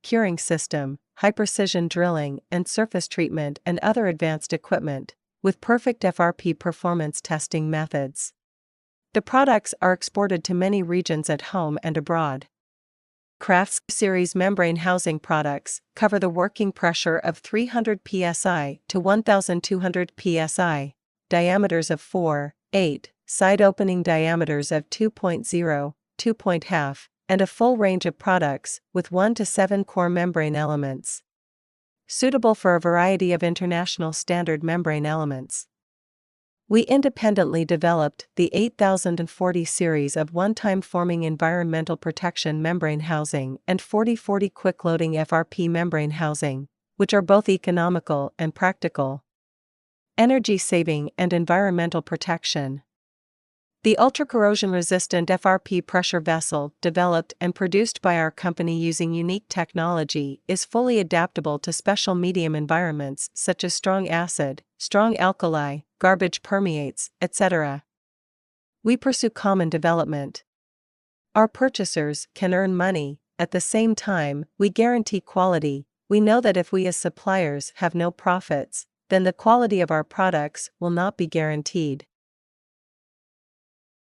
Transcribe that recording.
curing system, high-precision drilling and surface treatment and other advanced equipment, with perfect FRP performance testing methods. The products are exported to many regions at home and abroad. Crafts Series membrane housing products cover the working pressure of 300 psi to 1200 psi, diameters of 4, 8, side opening diameters of 2.0, 2.5, and a full range of products with 1 to 7 core membrane elements. Suitable for a variety of international standard membrane elements. We independently developed the 8040 series of one-time forming environmental protection membrane housing and 4040 quick-loading FRP membrane housing, which are both economical and practical. Energy saving and environmental protection. The ultra-corrosion-resistant FRP pressure vessel, developed and produced by our company using unique technology, is fully adaptable to special medium environments such as strong acid, strong alkali, garbage permeates, etc. We pursue common development. Our purchasers can earn money. At the same time, we guarantee quality. We know that if we as suppliers have no profits, then the quality of our products will not be guaranteed.